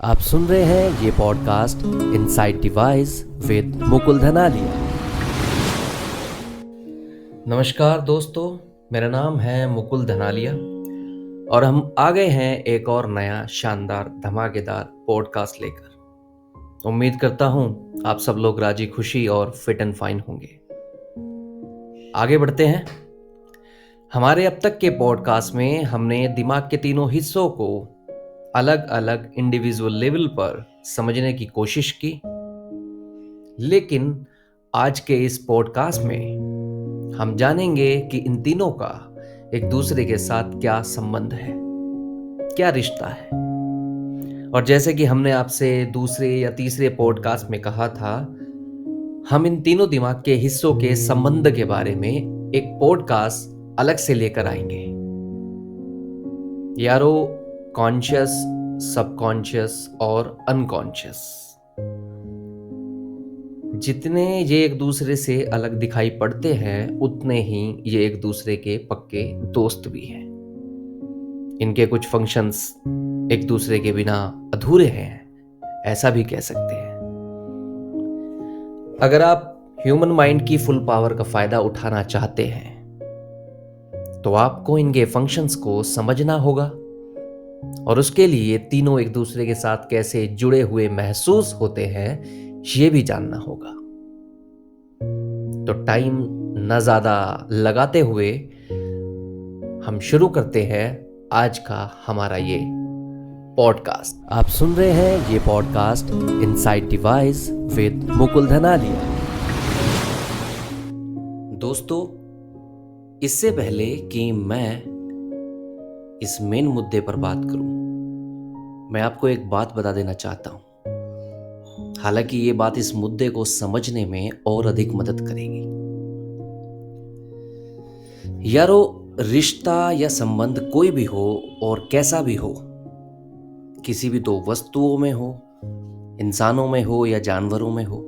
आप सुन रहे हैं ये podcast inside device with Mukul Dhanalia. नमस्कार दोस्तों, मेरा नाम है मुकुल धनालिया और हम आ गए हैं एक और नया शानदार धमाकेदार पॉडकास्ट लेकर। उम्मीद करता हूं आप सब लोग राजी खुशी और फिट एंड फाइन होंगे। आगे बढ़ते हैं। हमारे अब तक के पॉडकास्ट में हमने दिमाग के तीनों हिस्सों को अलग अलग इंडिविजुअल लेवल पर समझने की कोशिश की, लेकिन आज के इस पॉडकास्ट में हम जानेंगे कि इन तीनों का एक दूसरे के साथ क्या संबंध है, क्या रिश्ता है। और जैसे कि हमने आपसे दूसरे या तीसरे पॉडकास्ट में कहा था, हम इन तीनों दिमाग के हिस्सों के संबंध के बारे में एक पॉडकास्ट अलग से लेकर आएंगे। यारो, कॉन्शियस, सबकॉन्शियस और अनकॉन्शियस, जितने ये एक दूसरे से अलग दिखाई पड़ते हैं उतने ही ये एक दूसरे के पक्के दोस्त भी हैं। इनके कुछ फंक्शंस एक दूसरे के बिना अधूरे हैं, ऐसा भी कह सकते हैं। अगर आप ह्यूमन माइंड की फुल पावर का फायदा उठाना चाहते हैं तो आपको इनके फंक्शंस को समझना होगा और उसके लिए तीनों एक दूसरे के साथ कैसे जुड़े हुए महसूस होते हैं ये भी जानना होगा। तो टाइम न ज्यादा लगाते हुए हम शुरू करते हैं आज का हमारा ये पॉडकास्ट। आप सुन रहे हैं ये podcast inside device with Mukul Dhanalia. दोस्तों, इससे पहले कि मैं इस मेन मुद्दे पर बात करूं, मैं आपको एक बात बता देना चाहता हूं। हालांकि ये बात इस मुद्दे को समझने में और अधिक मदद करेगी। यारो, रिश्ता या संबंध कोई भी हो और कैसा भी हो, किसी भी दो वस्तुओं में हो, इंसानों में हो या जानवरों में हो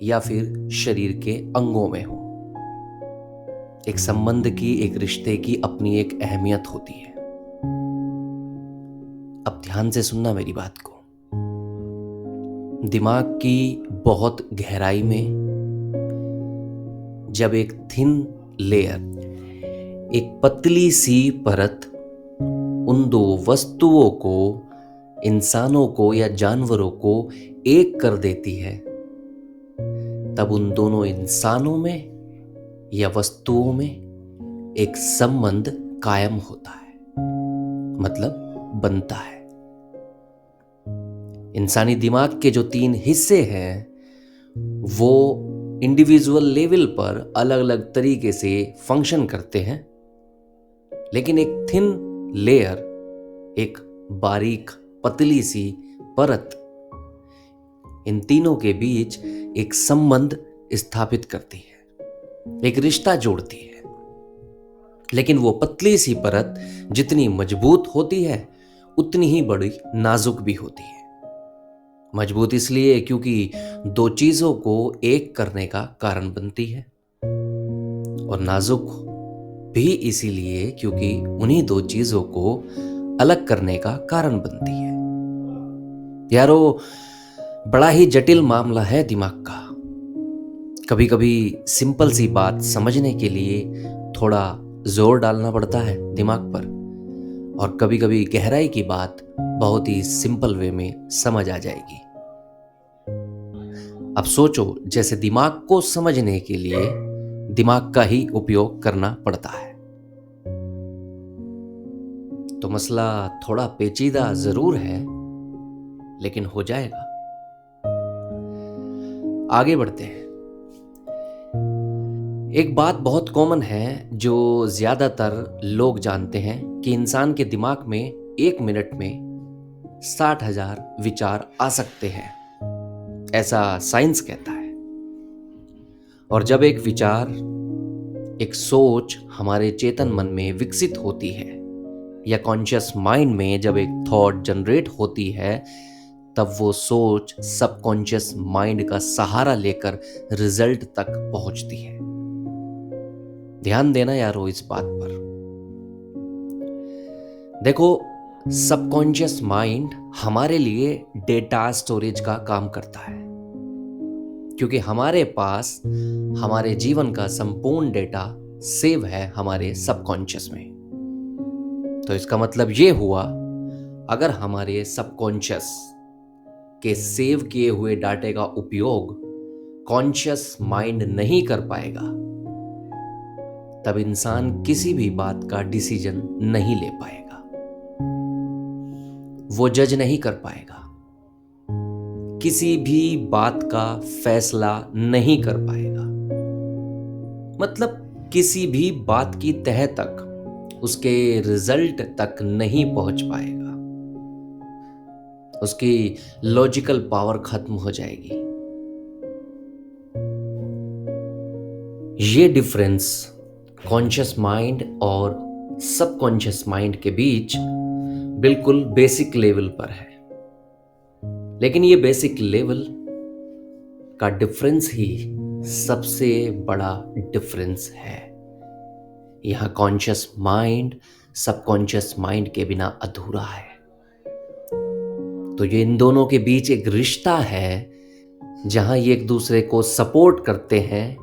या फिर शरीर के अंगों में हो, एक संबंध की, एक रिश्ते की अपनी एक अहमियत होती है। अब ध्यान से सुनना मेरी बात को। दिमाग की बहुत गहराई में जब एक थिन लेयर, एक पतली सी परत उन दो वस्तुओं को, इंसानों को या जानवरों को एक कर देती है, तब उन दोनों इंसानों में या वस्तुओं में एक संबंध कायम होता है, मतलब बनता है। इंसानी दिमाग के जो तीन हिस्से हैं वो इंडिविजुअल लेवल पर अलग अलग तरीके से फंक्शन करते हैं, लेकिन एक थिन लेयर, एक बारीक पतली सी परत इन तीनों के बीच एक संबंध स्थापित करती है, एक रिश्ता जोड़ती है। लेकिन वो पतली सी परत जितनी मजबूत होती है उतनी ही बड़ी नाजुक भी होती है। मजबूत इसलिए क्योंकि दो चीजों को एक करने का कारण बनती है, और नाजुक भी इसीलिए क्योंकि उन्हीं दो चीजों को अलग करने का कारण बनती है। यारो, बड़ा ही जटिल मामला है दिमाग का। कभी कभी सिंपल सी बात समझने के लिए थोड़ा जोर डालना पड़ता है दिमाग पर, और कभी कभी गहराई की बात बहुत ही सिंपल वे में समझ आ जाएगी। अब सोचो, जैसे दिमाग को समझने के लिए दिमाग का ही उपयोग करना पड़ता है। तो मसला थोड़ा पेचीदा जरूर है, लेकिन हो जाएगा। आगे बढ़ते हैं। एक बात बहुत कॉमन है जो ज्यादातर लोग जानते हैं कि इंसान के दिमाग में एक मिनट में 60,000 विचार आ सकते हैं, ऐसा साइंस कहता है। और जब एक विचार, एक सोच हमारे चेतन मन में विकसित होती है, या कॉन्शियस माइंड में जब एक थॉट जनरेट होती है, तब वो सोच सबकॉन्शियस माइंड का सहारा लेकर रिजल्ट तक पहुंचती है। ध्यान देना यारो इस बात पर। देखो, सबकॉन्शियस माइंड हमारे लिए डेटा स्टोरेज का काम करता है, क्योंकि हमारे पास हमारे जीवन का संपूर्ण डेटा सेव है हमारे सबकॉन्शियस में। तो इसका मतलब ये हुआ, अगर हमारे सबकॉन्शियस के सेव किए हुए डाटे का उपयोग कॉन्शियस माइंड नहीं कर पाएगा, तब इंसान किसी भी बात का डिसीजन नहीं ले पाएगा, वो जज नहीं कर पाएगा, किसी भी बात का फैसला नहीं कर पाएगा, मतलब किसी भी बात की तह तक, उसके रिजल्ट तक नहीं पहुंच पाएगा, उसकी लॉजिकल पावर खत्म हो जाएगी। ये डिफरेंस कॉन्शियस माइंड और सबकॉन्शियस माइंड के बीच बिल्कुल बेसिक लेवल पर है, लेकिन ये बेसिक लेवल का डिफरेंस ही सबसे बड़ा डिफरेंस है। यहां कॉन्शियस माइंड सबकॉन्शियस माइंड के बिना अधूरा है। तो ये इन दोनों के बीच एक रिश्ता है, जहां ये एक दूसरे को सपोर्ट करते हैं,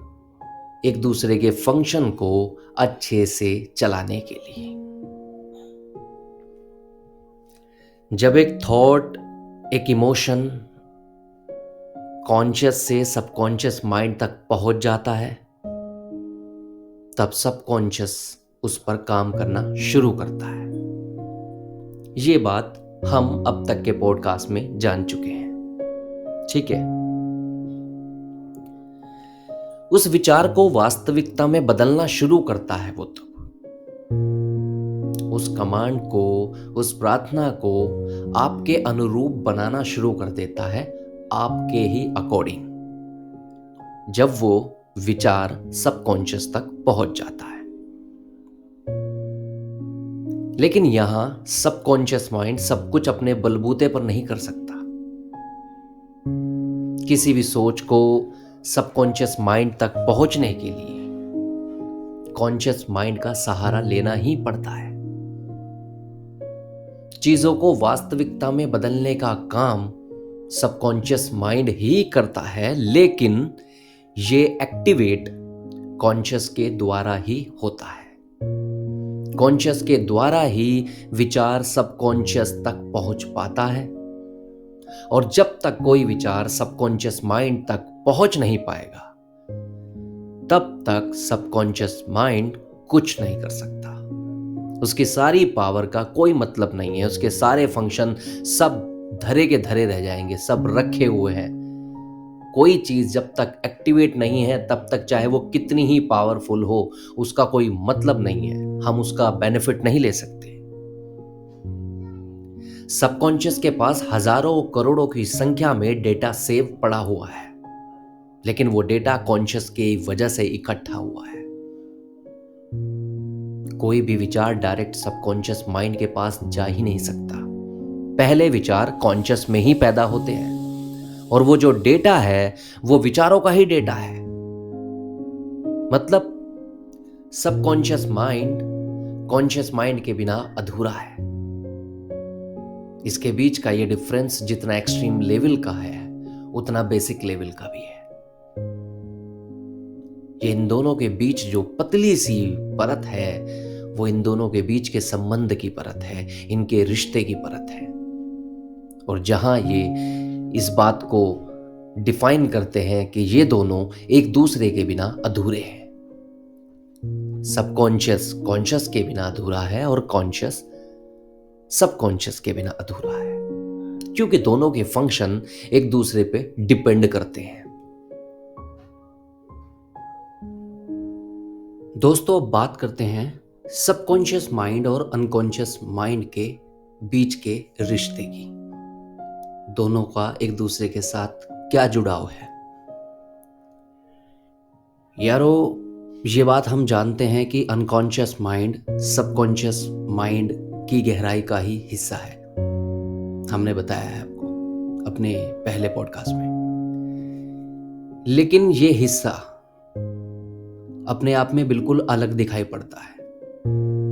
एक दूसरे के फंक्शन को अच्छे से चलाने के लिए। जब एक थॉट, एक इमोशन कॉन्शियस से सबकॉन्शियस माइंड तक पहुंच जाता है, तब सबकॉन्शियस उस पर काम करना शुरू करता है। ये बात हम अब तक के पॉडकास्ट में जान चुके हैं, ठीक है। उस विचार को वास्तविकता में बदलना शुरू करता है वो तब, उस कमांड को, उस प्रार्थना को आपके अनुरूप बनाना शुरू कर देता है, आपके ही अकॉर्डिंग, जब वो विचार सबकॉन्शियस तक पहुंच जाता है। लेकिन यहां सबकॉन्शियस माइंड सब कुछ अपने बलबूते पर नहीं कर सकता। किसी भी सोच को सबकॉन्शियस माइंड तक पहुंचने के लिए कॉन्शियस माइंड का सहारा लेना ही पड़ता है। चीजों को वास्तविकता में बदलने का काम सबकॉन्शियस माइंड ही करता है, लेकिन ये एक्टिवेट कॉन्शियस के द्वारा ही होता है। कॉन्शियस के द्वारा ही विचार सबकॉन्शियस तक पहुंच पाता है, और जब तक कोई विचार सबकॉन्शियस माइंड तक पहुंच नहीं पाएगा, तब तक सबकॉन्शियस माइंड कुछ नहीं कर सकता। उसकी सारी पावर का कोई मतलब नहीं है, उसके सारे फंक्शन सब धरे के धरे रह जाएंगे, सब रखे हुए हैं। कोई चीज जब तक एक्टिवेट नहीं है, तब तक चाहे वो कितनी ही पावरफुल हो, उसका कोई मतलब नहीं है, हम उसका बेनिफिट नहीं ले सकते। सबकॉन्शियस के पास हजारों करोड़ों की संख्या में डेटा सेव पड़ा हुआ है, लेकिन वो डेटा कॉन्शियस की वजह से इकट्ठा हुआ है। कोई भी विचार डायरेक्ट सबकॉन्शियस माइंड के पास जा ही नहीं सकता। पहले विचार कॉन्शियस में ही पैदा होते हैं, और वो जो डेटा है वो विचारों का ही डेटा है। मतलब सबकॉन्शियस माइंड कॉन्शियस माइंड के बिना अधूरा है। इसके बीच का ये डिफरेंस जितना एक्सट्रीम लेवल का है, उतना बेसिक लेवल का भी है। ये इन दोनों के बीच जो पतली सी परत है, वो इन दोनों के बीच के संबंध की परत है, इनके रिश्ते की परत है। और जहां ये इस बात को डिफाइन करते हैं कि ये दोनों एक दूसरे के बिना अधूरे हैं। सबकॉन्शियस कॉन्शियस के बिना अधूरा है, और कॉन्शियस सबकॉन्शियस के बिना अधूरा है, क्योंकि दोनों के फंक्शन एक दूसरे पे डिपेंड करते हैं। दोस्तों, अब बात करते हैं सबकॉन्शियस माइंड और अनकॉन्शियस माइंड के बीच के रिश्ते की। दोनों का एक दूसरे के साथ क्या जुड़ाव है। यारो, ये बात हम जानते हैं कि अनकॉन्शियस माइंड सबकॉन्शियस माइंड की गहराई का ही हिस्सा है। हमने बताया है आपको अपने पहले पॉडकास्ट में। लेकिन ये हिस्सा अपने आप में बिल्कुल अलग दिखाई पड़ता है।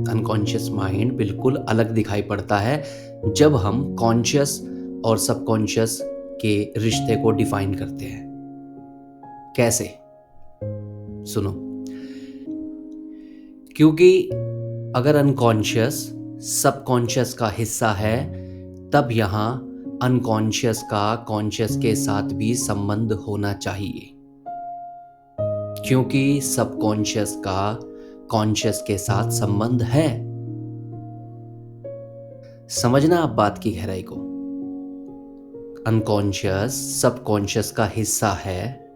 अनकॉन्शियस माइंड बिल्कुल अलग दिखाई पड़ता है जब हम कॉन्शियस और सबकॉन्शियस के रिश्ते को डिफाइन करते हैं। कैसे? सुनो। क्योंकि अगर अनकॉन्शियस सबकॉन्शियस का हिस्सा है, तब यहां अनकॉन्शियस का कॉन्शियस के साथ भी संबंध होना चाहिए, क्योंकि सबकॉन्शियस का कॉन्शियस के साथ संबंध है। समझना आप बात की गहराई को। अनकॉन्शियस सबकॉन्शियस का हिस्सा है,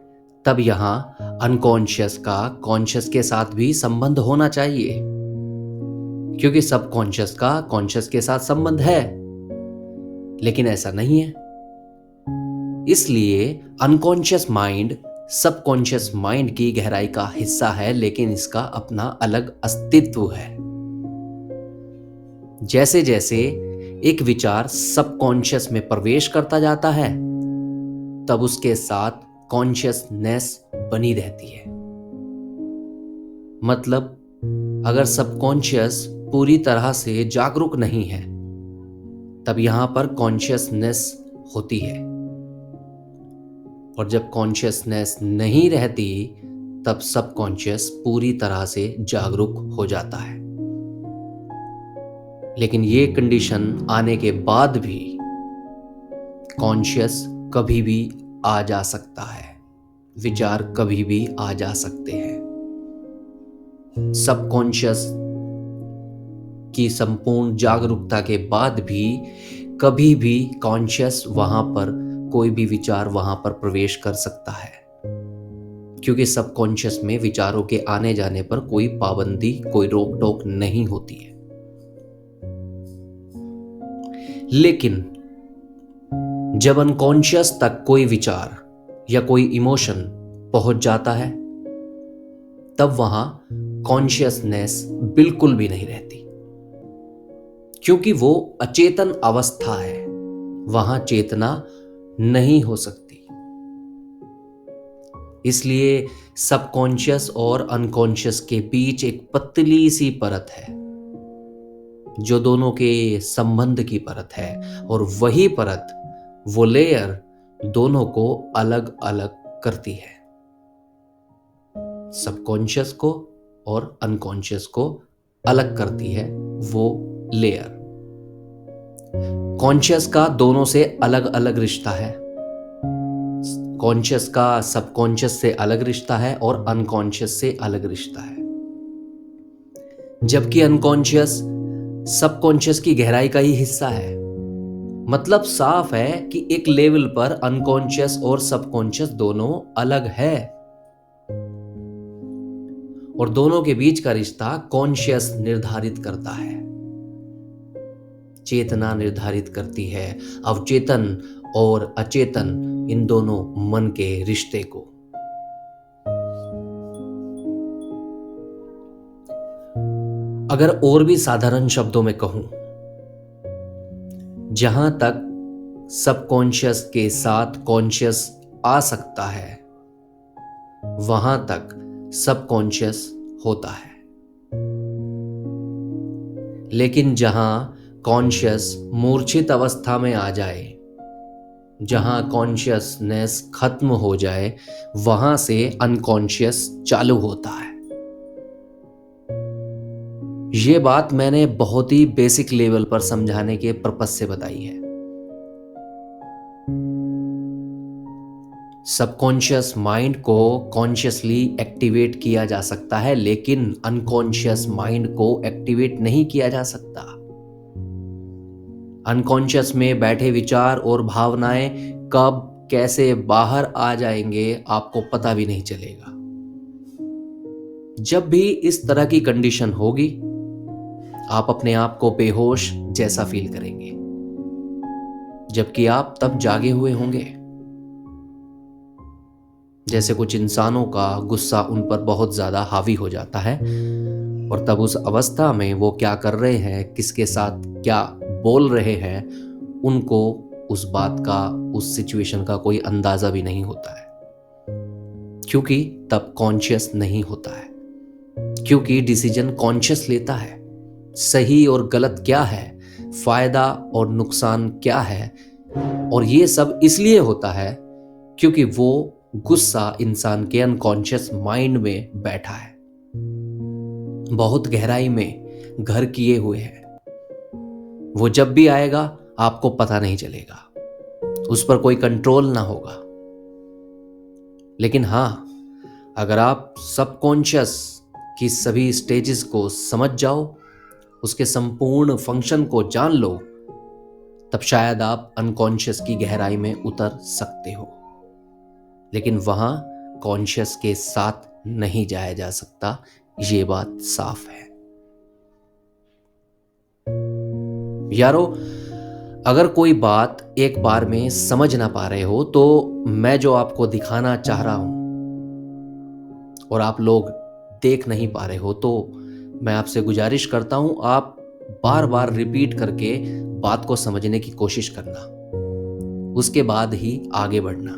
तब यहां अनकॉन्शियस का कॉन्शियस के साथ भी संबंध होना चाहिए, क्योंकि सबकॉन्शियस का कॉन्शियस के साथ संबंध है। लेकिन ऐसा नहीं है। इसलिए अनकॉन्शियस माइंड सबकॉन्शियस माइंड की गहराई का हिस्सा है, लेकिन इसका अपना अलग अस्तित्व है। जैसे जैसे एक विचार सबकॉन्शियस में प्रवेश करता जाता है, तब उसके साथ कॉन्शियसनेस बनी रहती है। मतलब अगर सबकॉन्शियस पूरी तरह से जागरूक नहीं है, तब यहां पर कॉन्शियसनेस होती है, और जब कॉन्शियसनेस नहीं रहती, तब सबकॉन्शियस पूरी तरह से जागरूक हो जाता है। लेकिन ये कंडीशन आने के बाद भी कॉन्शियस कभी भी आ जा सकता है, विचार कभी भी आ जा सकते हैं। सबकॉन्शियस की संपूर्ण जागरूकता के बाद भी कभी भी कॉन्शियस वहां पर कोई भी विचार वहां पर प्रवेश कर सकता है, क्योंकि सबकॉन्शियस में विचारों के आने जाने पर कोई पाबंदी, कोई रोक टोक नहीं होती है। लेकिन जब अनकॉन्शियस तक कोई विचार या कोई इमोशन पहुंच जाता है, तब वहां कॉन्शियसनेस बिल्कुल भी नहीं रहती, क्योंकि वो अचेतन अवस्था है, वहां चेतना नहीं हो सकती। इसलिए सबकॉन्शियस और अनकॉन्शियस के बीच एक पतली सी परत है, जो दोनों के संबंध की परत है, और वही परत, वो लेयर दोनों को अलग अलग करती है, सबकॉन्शियस को और अनकॉन्शियस को अलग करती है वो लेयर। कॉन्शियस का दोनों से अलग अलग रिश्ता है, कॉन्शियस का सबकॉन्शियस से अलग रिश्ता है, और अनकॉन्शियस से अलग रिश्ता है। जबकि अनकॉन्शियस सबकॉन्शियस की गहराई का ही हिस्सा है। मतलब साफ है कि एक लेवल पर अनकॉन्शियस और सबकॉन्शियस दोनों अलग है, और दोनों के बीच का रिश्ता कॉन्शियस निर्धारित करता है, चेतना निर्धारित करती है अवचेतन और अचेतन इन दोनों मन के रिश्ते को। अगर और भी साधारण शब्दों में कहूं, जहां तक सबकॉन्शियस के साथ कॉन्शियस आ सकता है, वहां तक सबकॉन्शियस होता है। लेकिन जहां कॉन्शियस मूर्छित अवस्था में आ जाए, जहां कॉन्शियसनेस खत्म हो जाए, वहां से अनकॉन्शियस चालू होता है। ये बात मैंने बहुत ही बेसिक लेवल पर समझाने के पर्पस से बताई है। सबकॉन्शियस माइंड को कॉन्शियसली एक्टिवेट किया जा सकता है, लेकिन अनकॉन्शियस माइंड को एक्टिवेट नहीं किया जा सकता। अनकॉन्शियस में बैठे विचार और भावनाएं कब कैसे बाहर आ जाएंगे, आपको पता भी नहीं चलेगा। जब भी इस तरह की कंडीशन होगी, आप अपने आप को बेहोश जैसा फील करेंगे, जबकि आप तब जागे हुए होंगे। जैसे कुछ इंसानों का गुस्सा उन पर बहुत ज्यादा हावी हो जाता है, और तब उस अवस्था में वो क्या कर रहे हैं, किसके साथ क्या बोल रहे हैं, उनको उस बात का, उस सिचुएशन का कोई अंदाजा भी नहीं होता है, क्योंकि तब कॉन्शियस नहीं होता है, क्योंकि डिसीजन कॉन्शियस लेता है, सही और गलत क्या है, फायदा और नुकसान क्या है। और ये सब इसलिए होता है क्योंकि वो गुस्सा इंसान के अनकॉन्शियस माइंड में बैठा है, बहुत गहराई में घर किए हुए है। वो जब भी आएगा आपको पता नहीं चलेगा, उस पर कोई कंट्रोल ना होगा। लेकिन हाँ, अगर आप सबकॉन्शियस की सभी स्टेजेस को समझ जाओ, उसके संपूर्ण फंक्शन को जान लो, तब शायद आप अनकॉन्शियस की गहराई में उतर सकते हो। लेकिन वहां कॉन्शियस के साथ नहीं जाया जा सकता, ये बात साफ है। यारो, अगर कोई बात एक बार में समझ ना पा रहे हो तो मैं जो आपको दिखाना चाह रहा हूं और आप लोग देख नहीं पा रहे हो, तो मैं आपसे गुजारिश करता हूं, आप बार बार रिपीट करके बात को समझने की कोशिश करना, उसके बाद ही आगे बढ़ना।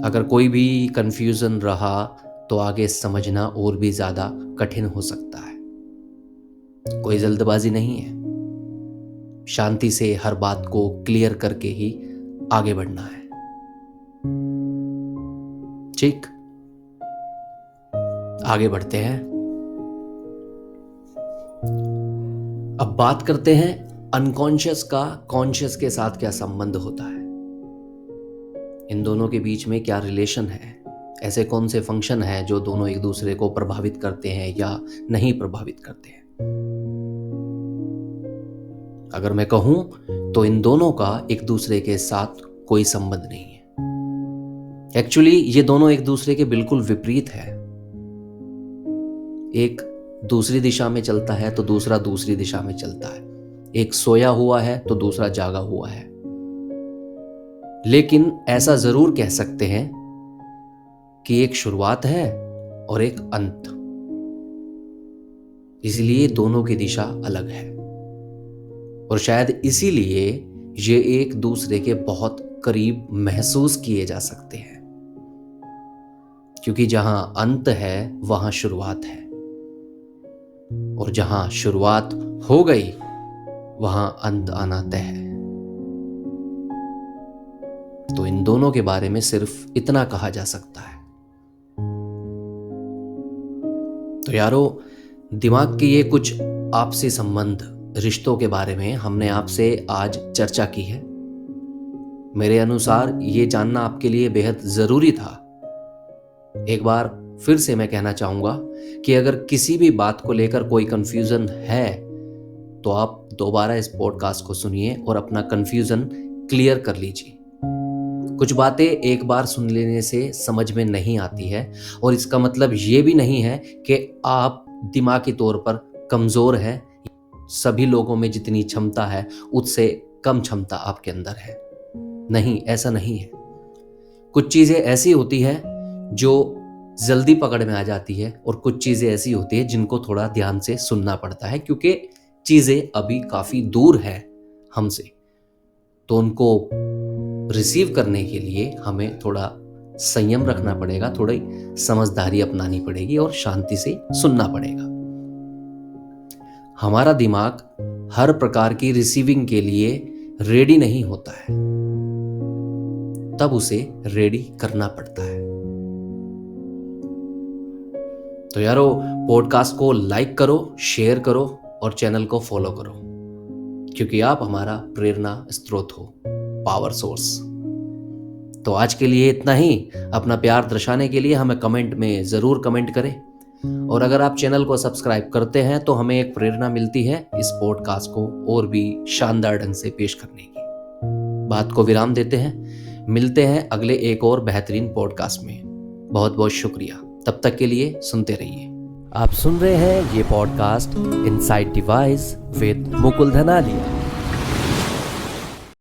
अगर कोई भी कंफ्यूजन रहा तो आगे समझना और भी ज्यादा कठिन हो सकता है। कोई जल्दबाजी नहीं है, शांति से हर बात को क्लियर करके ही आगे बढ़ना है। ठीक, आगे बढ़ते हैं। अब बात करते हैं अनकॉन्शियस का कॉन्शियस के साथ क्या संबंध होता है, इन दोनों के बीच में क्या रिलेशन है, ऐसे कौन से फंक्शन है जो दोनों एक दूसरे को प्रभावित करते हैं या नहीं प्रभावित करते हैं। अगर मैं कहूं तो इन दोनों का एक दूसरे के साथ कोई संबंध नहीं है। एक्चुअली ये दोनों एक दूसरे के बिल्कुल विपरीत है। एक दूसरी दिशा में चलता है तो दूसरा दूसरी दिशा में चलता है। एक सोया हुआ है तो दूसरा जागा हुआ है। लेकिन ऐसा जरूर कह सकते हैं कि एक शुरुआत है और एक अंत, इसलिए दोनों की दिशा अलग है। और शायद इसीलिए ये एक दूसरे के बहुत करीब महसूस किए जा सकते हैं, क्योंकि जहां अंत है वहां शुरुआत है, और जहां शुरुआत हो गई वहां अंत आना तय है। तो इन दोनों के बारे में सिर्फ इतना कहा जा सकता है। तो यारो, दिमाग के ये कुछ आपसी संबंध, रिश्तों के बारे में हमने आपसे आज चर्चा की है। मेरे अनुसार ये जानना आपके लिए बेहद जरूरी था। एक बार फिर से मैं कहना चाहूंगा कि अगर किसी भी बात को लेकर कोई कंफ्यूजन है तो आप दोबारा इस पॉडकास्ट को सुनिए और अपना कंफ्यूजन क्लियर कर लीजिए। कुछ बातें एक बार सुन लेने से समझ में नहीं आती है, और इसका मतलब ये भी नहीं है कि आप दिमागी तौर पर कमजोर हैं। सभी लोगों में जितनी क्षमता है उससे कम क्षमता आपके अंदर है। नहीं, ऐसा नहीं है। कुछ चीजें ऐसी होती है जो जल्दी पकड़ में आ जाती है, और कुछ चीजें ऐसी होती है जिनको थोड़ा ध्यान से सुनना पड़ता है, क्योंकि चीजें अभी काफी दूर है हमसे। तो उनको रिसीव करने के लिए हमें थोड़ा संयम रखना पड़ेगा, थोड़ी समझदारी अपनानी पड़ेगी और शांति से सुनना पड़ेगा। हमारा दिमाग हर प्रकार की रिसीविंग के लिए रेडी नहीं होता है, तब उसे रेडी करना पड़ता है। तो यारो, पॉडकास्ट को लाइक करो, शेयर करो और चैनल को फॉलो करो, क्योंकि आप हमारा प्रेरणा स्रोत हो, पावर सोर्स। तो आज के लिए इतना ही। अपना प्यार दर्शाने के लिए हमें कमेंट में जरूर कमेंट करें, और अगर आप चैनल को सब्सक्राइब करते हैं तो हमें एक प्रेरणा मिलती है इस पॉडकास्ट को और भी शानदार ढंग से पेश करने की। बात को विराम देते हैं, मिलते हैं अगले एक और बेहतरीन पॉडकास्ट में। बहुत बहुत शुक्रिया, तब तक के लिए सुनते रहिए। आप सुन रहे हैं ये podcast inside device with Mukul धनालिया।